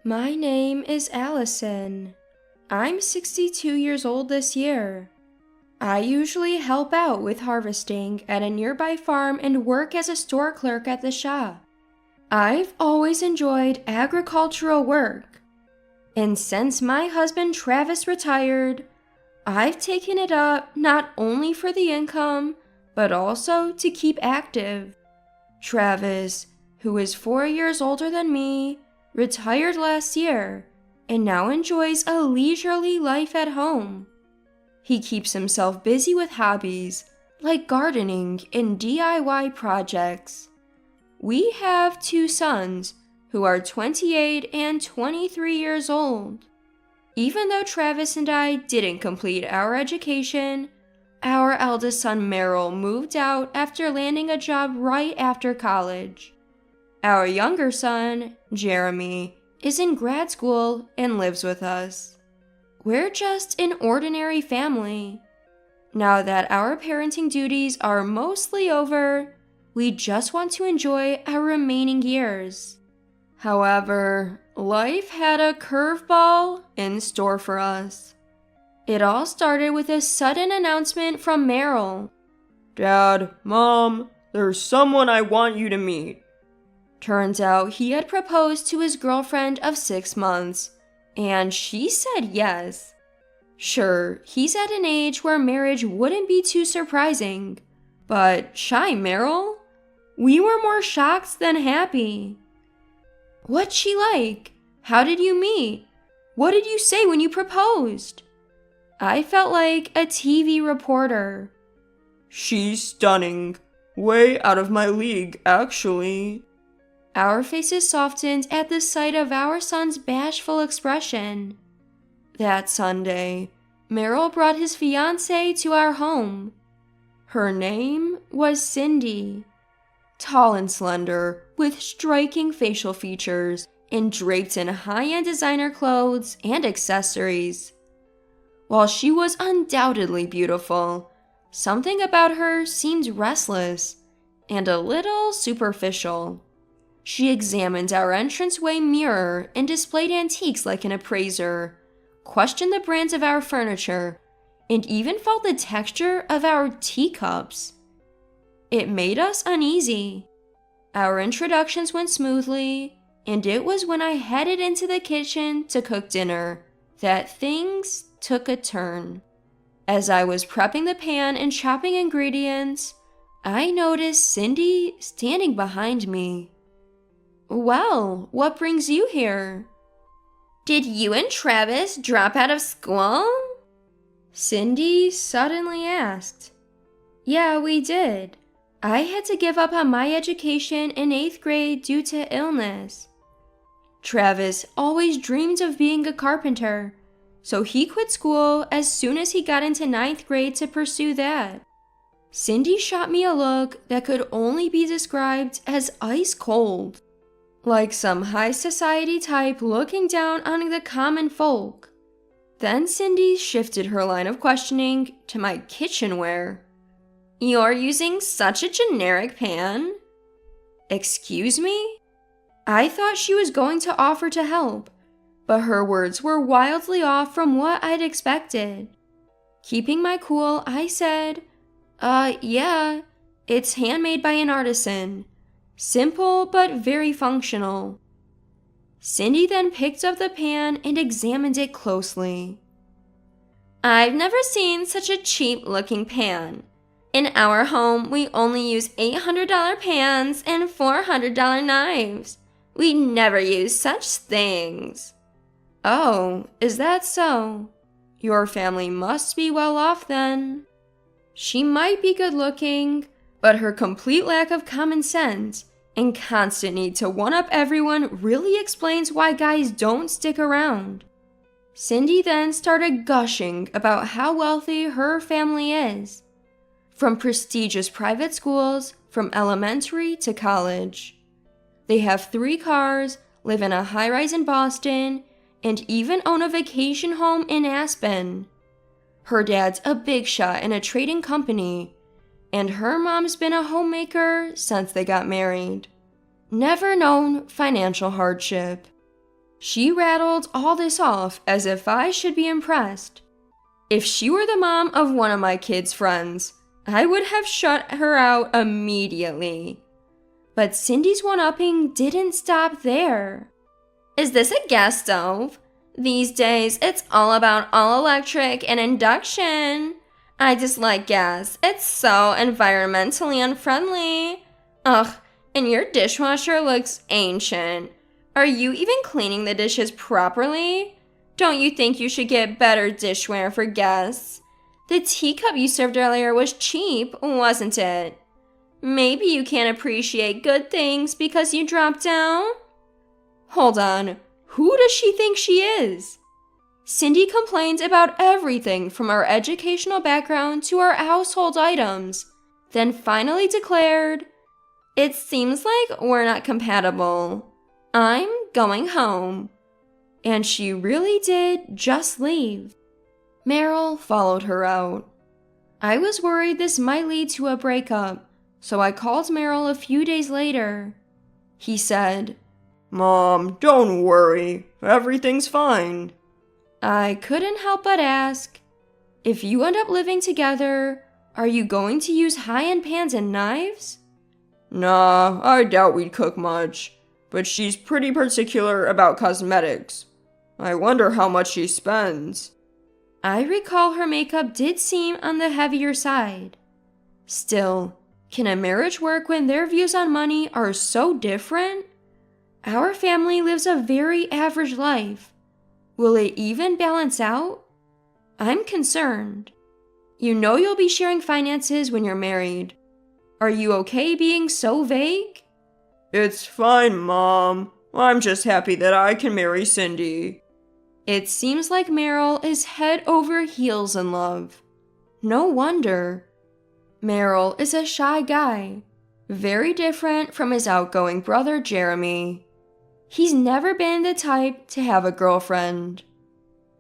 My name is Allison. I'm 62 years old this year. I usually help out with harvesting at a nearby farm and work as a store clerk at the shop. I've always enjoyed agricultural work. And since my husband Travis retired, I've taken it up not only for the income, but also to keep active. Travis, who is 4 years older than me, retired last year and now enjoys a leisurely life at home. He keeps himself busy with hobbies like gardening and DIY projects. We have 2 sons who are 28 and 23 years old. Even though Travis and I didn't complete our education, our eldest son Merrill moved out after landing a job right after college. Our younger son, Jeremy, is in grad school and lives with us. We're just an ordinary family. Now that our parenting duties are mostly over, we just want to enjoy our remaining years. However, life had a curveball in store for us. It all started with a sudden announcement from Merrill. "Dad, Mom, there's someone I want you to meet." Turns out he had proposed to his girlfriend of 6 months, and she said yes. Sure, he's at an age where marriage wouldn't be too surprising, but shy Merrill? We were more shocked than happy. "What's she like? How did you meet? What did you say when you proposed?" I felt like a TV reporter. "She's stunning. Way out of my league, actually." Our faces softened at the sight of our son's bashful expression. That Sunday, Merrill brought his fiancée to our home. Her name was Cindy. Tall and slender, with striking facial features, and draped in high-end designer clothes and accessories. While she was undoubtedly beautiful, something about her seemed restless and a little superficial. She examined our entranceway mirror and displayed antiques like an appraiser, questioned the brands of our furniture, and even felt the texture of our teacups. It made us uneasy. Our introductions went smoothly, and it was when I headed into the kitchen to cook dinner that things took a turn. As I was prepping the pan and chopping ingredients, I noticed Cindy standing behind me. "Well, what brings you here?" "Did you and Travis drop out of school?" Cindy suddenly asked. "Yeah, we did. I had to give up on my education in 8th grade due to illness. Travis always dreamed of being a carpenter, so he quit school as soon as he got into 9th grade to pursue that." Cindy shot me a look that could only be described as ice cold, like some high society type looking down on the common folk. Then Cindy shifted her line of questioning to my kitchenware. "You're using such a generic pan?" "Excuse me?" I thought she was going to offer to help, but her words were wildly off from what I'd expected. Keeping my cool, I said, yeah, it's handmade by an artisan. Simple but very functional." Cindy then picked up the pan and examined it closely. "I've never seen such a cheap-looking pan. In our home, we only use $800 pans and $400 knives. We never use such things." "Oh, is that so? Your family must be well off then." She might be good looking, but her complete lack of common sense and constant need to one-up everyone really explains why guys don't stick around. Cindy then started gushing about how wealthy her family is. From prestigious private schools, from elementary to college. They have 3 cars, live in a high-rise in Boston, and even own a vacation home in Aspen. Her dad's a big shot in a trading company, and her mom's been a homemaker since they got married. Never known financial hardship. She rattled all this off as if I should be impressed. If she were the mom of one of my kids' friends, I would have shut her out immediately. But Cindy's one-upping didn't stop there. Is this a gas stove? These days, it's all about all electric and induction. I dislike gas. It's so environmentally unfriendly. Ugh, and your dishwasher looks ancient. Are you even cleaning the dishes properly? Don't you think you should get better dishware for guests? The teacup you served earlier was cheap, wasn't it? Maybe you can't appreciate good things because you dropped down? Hold on, who does she think she is? Cindy complained about everything from our educational background to our household items, then finally declared, "It seems like we're not compatible. I'm going home." And she really did just leave. Meryl followed her out. I was worried this might lead to a breakup, so I called Meryl a few days later. He said, "Mom, don't worry. Everything's fine." I couldn't help but ask, if you end up living together, are you going to use high-end pans and knives? Nah, I doubt we'd cook much, but she's pretty particular about cosmetics. I wonder how much she spends. I recall her makeup did seem on the heavier side. Still, can a marriage work when their views on money are so different? Our family lives a very average life. Will it even balance out? I'm concerned. You know you'll be sharing finances when you're married. Are you okay being so vague? It's fine, Mom. I'm just happy that I can marry Cindy. It seems like Meryl is head over heels in love. No wonder. Meryl is a shy guy, very different from his outgoing brother Jeremy. He's never been the type to have a girlfriend.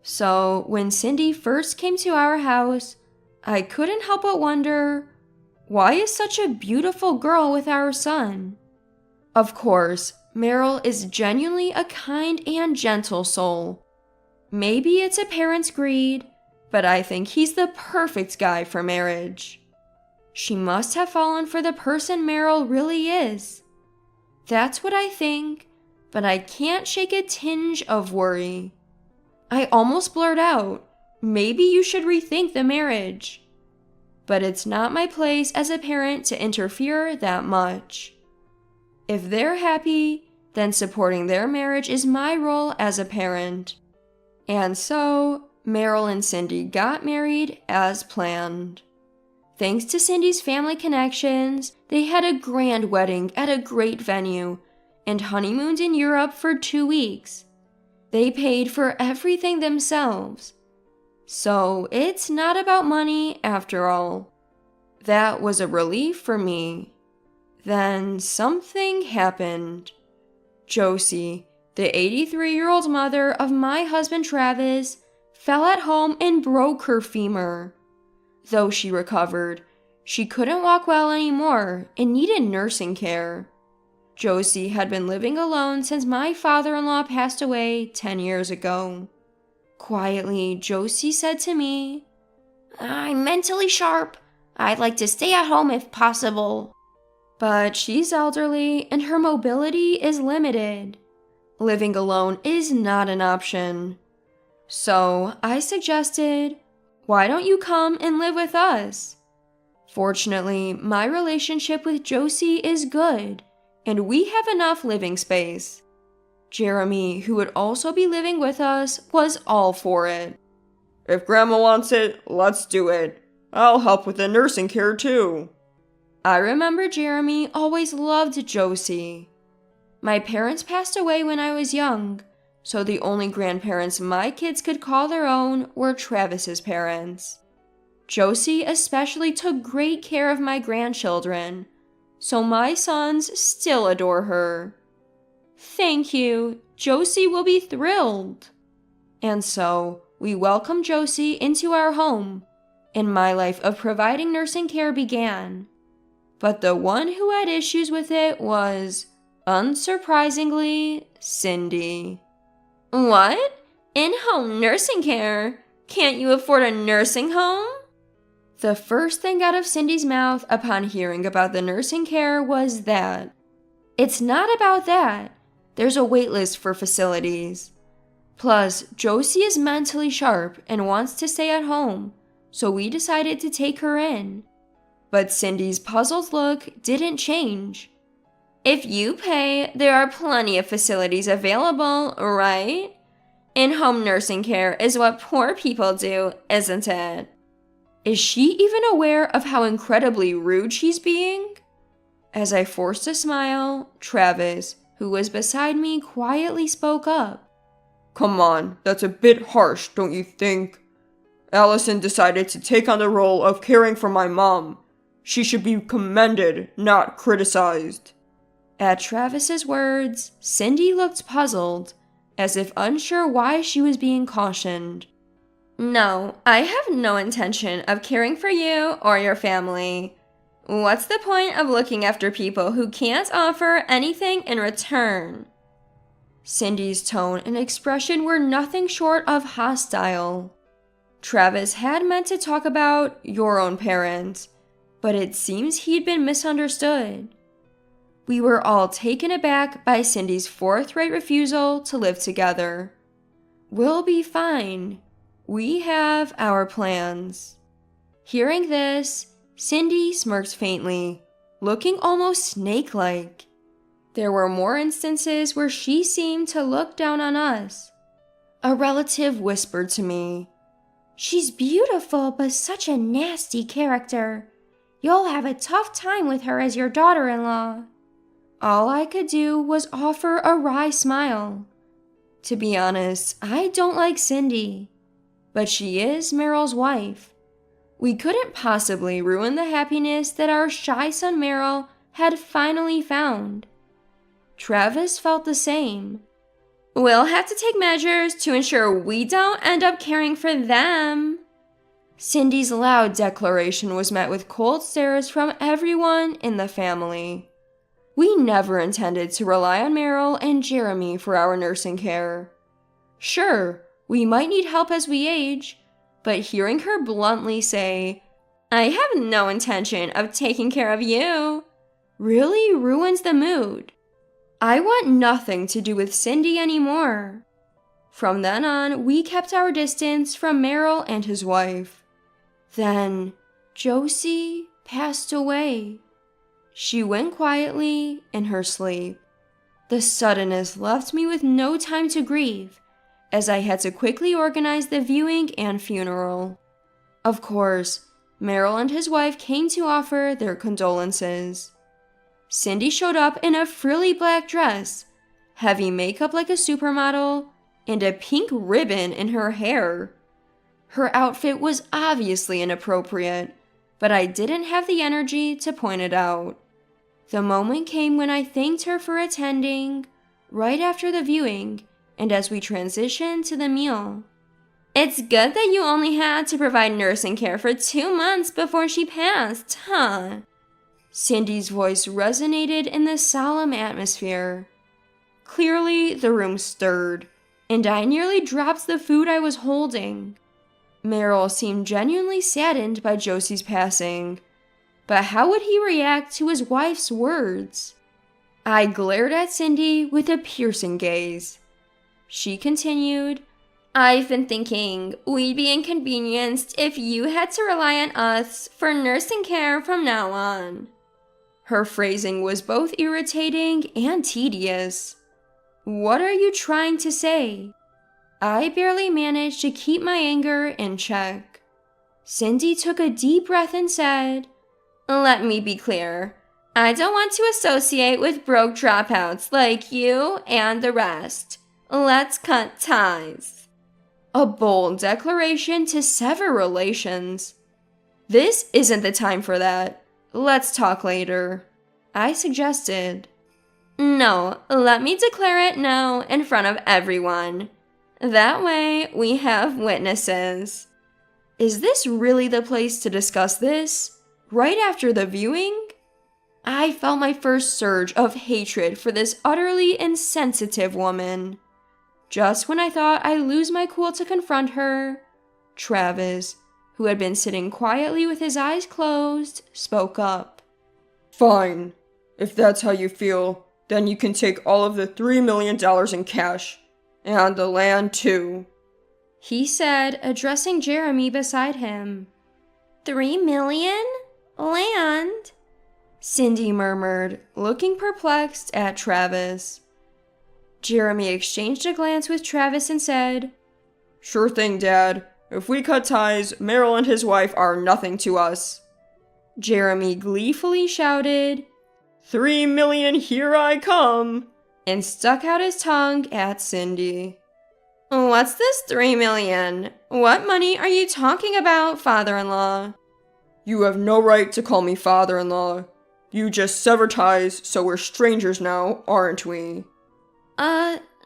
So when Cindy first came to our house, I couldn't help but wonder, why is such a beautiful girl with our son? Of course, Meryl is genuinely a kind and gentle soul. Maybe it's a parent's greed, but I think he's the perfect guy for marriage. She must have fallen for the person Meryl really is. That's what I think, but I can't shake a tinge of worry. I almost blurt out, maybe you should rethink the marriage. But it's not my place as a parent to interfere that much. If they're happy, then supporting their marriage is my role as a parent. And so, Meryl and Cindy got married as planned. Thanks to Cindy's family connections, they had a grand wedding at a great venue and honeymooned in Europe for 2 weeks. They paid for everything themselves. So it's not about money after all. That was a relief for me. Then something happened. Josie, the 83-year-old mother of my husband Travis, fell at home and broke her femur. Though she recovered, she couldn't walk well anymore and needed nursing care. Josie had been living alone since my father-in-law passed away 10 years ago. Quietly, Josie said to me, "I'm mentally sharp. I'd like to stay at home if possible." But she's elderly and her mobility is limited. Living alone is not an option. So I suggested, why don't you come and live with us? Fortunately, my relationship with Josie is good, and we have enough living space. Jeremy, who would also be living with us, was all for it. If Grandma wants it, let's do it. I'll help with the nursing care too. I remember Jeremy always loved Josie. My parents passed away when I was young, so the only grandparents my kids could call their own were Travis's parents. Josie especially took great care of my grandchildren, so my sons still adore her. Thank you, Josie will be thrilled. And so, we welcomed Josie into our home, and my life of providing nursing care began. But the one who had issues with it was, unsurprisingly, Cindy. What? In-home nursing care? Can't you afford a nursing home? The first thing out of Cindy's mouth upon hearing about the nursing care was that. It's not about that. There's a wait list for facilities. Plus, Josie is mentally sharp and wants to stay at home, so we decided to take her in. But Cindy's puzzled look didn't change. If you pay, there are plenty of facilities available, right? In-home nursing care is what poor people do, isn't it? Is she even aware of how incredibly rude she's being? As I forced a smile, Travis, who was beside me, quietly spoke up. Come on, that's a bit harsh, don't you think? Allison decided to take on the role of caring for my mom. She should be commended, not criticized. At Travis's words, Cindy looked puzzled, as if unsure why she was being cautioned. No, I have no intention of caring for you or your family. What's the point of looking after people who can't offer anything in return? Cindy's tone and expression were nothing short of hostile. Travis had meant to talk about your own parents, but it seems he'd been misunderstood. We were all taken aback by Cindy's forthright refusal to live together. We'll be fine. We have our plans. Hearing this, Cindy smirked faintly, looking almost snake-like. There were more instances where she seemed to look down on us. A relative whispered to me, "She's beautiful, but such a nasty character. You'll have a tough time with her as your daughter-in-law." All I could do was offer a wry smile. To be honest, I don't like Cindy, but she is Meryl's wife. We couldn't possibly ruin the happiness that our shy son Meryl had finally found. Travis felt the same. We'll have to take measures to ensure we don't end up caring for them. Cindy's loud declaration was met with cold stares from everyone in the family. We never intended to rely on Meryl and Jeremy for our nursing care. Sure, we might need help as we age, but hearing her bluntly say, "I have no intention of taking care of you," really ruins the mood. I want nothing to do with Cindy anymore. From then on, we kept our distance from Meryl and his wife. Then, Josie passed away. She went quietly in her sleep. The suddenness left me with no time to grieve, as I had to quickly organize the viewing and funeral. Of course, Meryl and his wife came to offer their condolences. Cindy showed up in a frilly black dress, heavy makeup like a supermodel, and a pink ribbon in her hair. Her outfit was obviously inappropriate, but I didn't have the energy to point it out. The moment came when I thanked her for attending, right after the viewing, and as we transitioned to the meal. It's good that you only had to provide nursing care for 2 months before she passed, huh? Cindy's voice resonated in the solemn atmosphere. Clearly, the room stirred, and I nearly dropped the food I was holding. Meryl seemed genuinely saddened by Josie's passing, but how would he react to his wife's words? I glared at Cindy with a piercing gaze. She continued, "I've been thinking we'd be inconvenienced if you had to rely on us for nursing care from now on." Her phrasing was both irritating and tedious. What are you trying to say? I barely managed to keep my anger in check. Cindy took a deep breath and said, "Let me be clear. I don't want to associate with broke dropouts like you and the rest. Let's cut ties." A bold declaration to sever relations. This isn't the time for that. Let's talk later, I suggested. No, let me declare it now in front of everyone. That way, we have witnesses. Is this really the place to discuss this? Right after the viewing? I felt my first surge of hatred for this utterly insensitive woman. Just when I thought I'd lose my cool to confront her, Travis, who had been sitting quietly with his eyes closed, spoke up. Fine. If that's how you feel, then you can take all of the $3 million in cash. And the land, too. He said, addressing Jeremy beside him. $3 million? Land? Cindy murmured, looking perplexed at Travis. Jeremy exchanged a glance with Travis and said, Sure thing, Dad. If we cut ties, Merrill and his wife are nothing to us. Jeremy gleefully shouted, $3 million, here I come! And stuck out his tongue at Cindy. What's this $3 million? What money are you talking about, father-in-law? You have no right to call me father-in-law. You just severed ties, so we're strangers now, aren't we?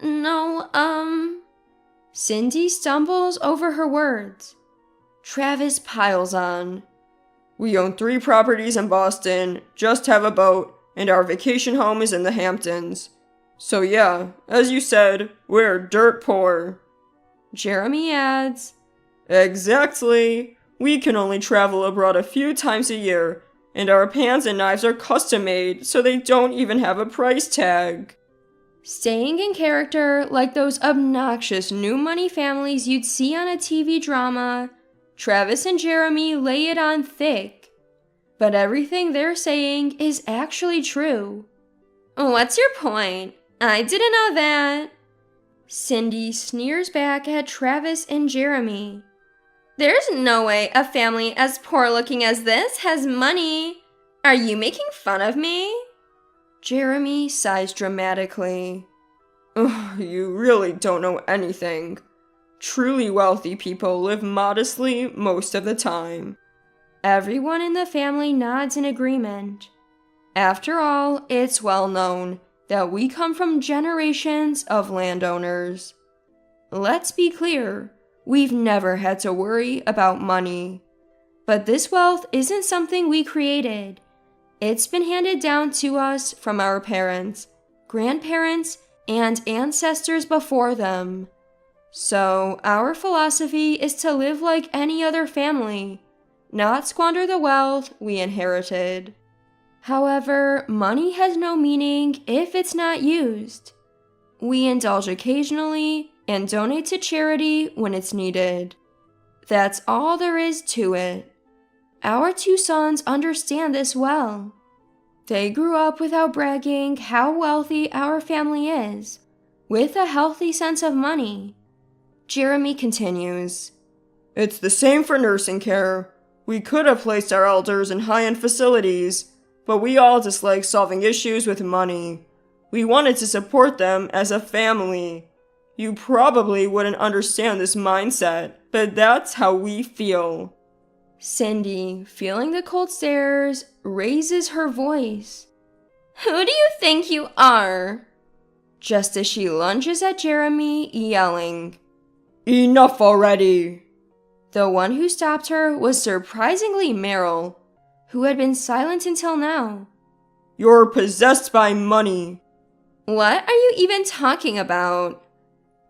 No. Cindy stumbles over her words. Travis piles on. We own 3 properties in Boston, just have a boat, and our vacation home is in the Hamptons. So yeah, as you said, we're dirt poor. Jeremy adds, Exactly. We can only travel abroad a few times a year, and our pans and knives are custom made, so they don't even have a price tag. Staying in character like those obnoxious new money families you'd see on a TV drama, Travis and Jeremy lay it on thick. But everything they're saying is actually true. What's your point? I didn't know that. Cindy sneers back at Travis and Jeremy. There's no way a family as poor looking as this has money. Are you making fun of me? Jeremy sighs dramatically. Ugh, you really don't know anything. Truly wealthy people live modestly most of the time. Everyone in the family nods in agreement. After all, it's well known that we come from generations of landowners. Let's be clear, we've never had to worry about money. But this wealth isn't something we created. It's been handed down to us from our parents, grandparents, and ancestors before them. So, our philosophy is to live like any other family, not squander the wealth we inherited. However, money has no meaning if it's not used. We indulge occasionally and donate to charity when it's needed. That's all there is to it. Our 2 sons understand this well. They grew up without bragging how wealthy our family is, with a healthy sense of money. Jeremy continues. It's the same for nursing care. We could have placed our elders in high-end facilities, but we all dislike solving issues with money. We wanted to support them as a family. You probably wouldn't understand this mindset, but that's how we feel. Cindy, feeling the cold stares, raises her voice. Who do you think you are? Just as she lunges at Jeremy, yelling. Enough already! The one who stopped her was surprisingly Merrill, who had been silent until now. You're possessed by money. What are you even talking about?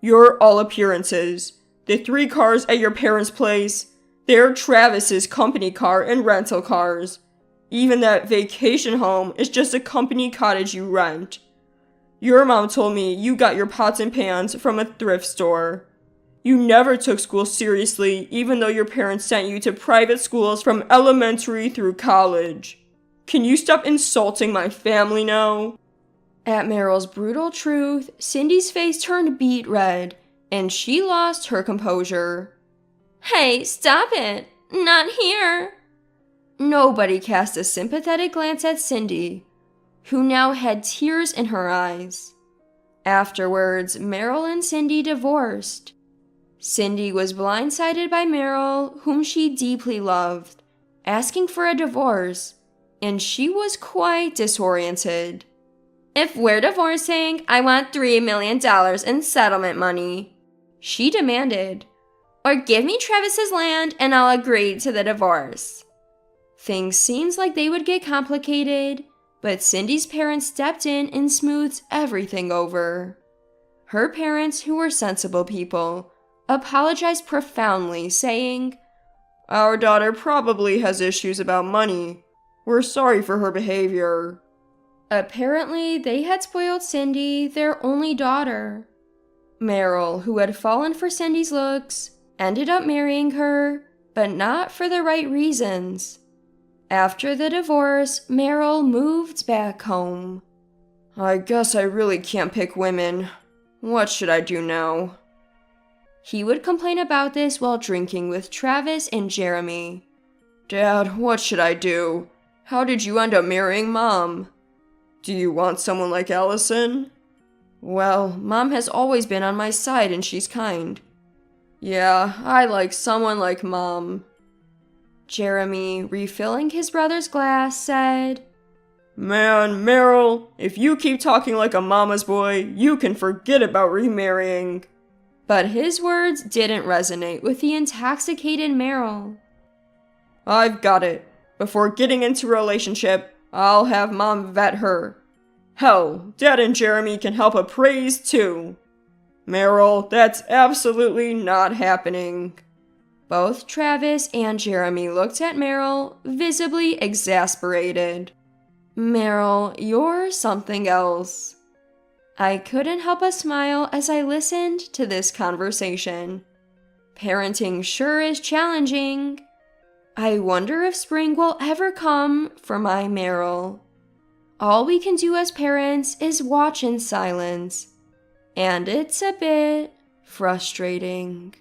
You're all appearances. The 3 cars at your parents' place, they're Travis's company car and rental cars. Even that vacation home is just a company cottage you rent. Your mom told me you got your pots and pans from a thrift store. You never took school seriously, even though your parents sent you to private schools from elementary through college. Can you stop insulting my family now? At Merrill's brutal truth, Cindy's face turned beet red, and she lost her composure. Hey, stop it! Not here! Nobody cast a sympathetic glance at Cindy, who now had tears in her eyes. Afterwards, Merrill and Cindy divorced. Cindy was blindsided by Merrill, whom she deeply loved, asking for a divorce, and she was quite disoriented. If we're divorcing, I want $3 million in settlement money, she demanded. Or give me Travis's land and I'll agree to the divorce. Things seemed like they would get complicated, but Cindy's parents stepped in and smoothed everything over. Her parents, who were sensible people, apologized profoundly, saying, "Our daughter probably has issues about money. We're sorry for her behavior." Apparently, they had spoiled Cindy, their only daughter. Meryl, who had fallen for Cindy's looks, ended up marrying her, but not for the right reasons. After the divorce, Meryl moved back home. "I guess I really can't pick women. What should I do now?" He would complain about this while drinking with Travis and Jeremy. "Dad, what should I do? How did you end up marrying Mom? Do you want someone like Allison?" "Well, Mom has always been on my side and she's kind." "Yeah, I like someone like Mom." Jeremy, refilling his brother's glass, said, "Man, Meryl, if you keep talking like a mama's boy, you can forget about remarrying." But his words didn't resonate with the intoxicated Meryl. "I've got it. Before getting into a relationship, I'll have Mom vet her. Hell, Dad and Jeremy can help appraise too." "Meryl, that's absolutely not happening." Both Travis and Jeremy looked at Meryl, visibly exasperated. "Meryl, you're something else." I couldn't help but smile as I listened to this conversation. Parenting sure is challenging. I wonder if spring will ever come for my Meryl. All we can do as parents is watch in silence, and it's a bit frustrating.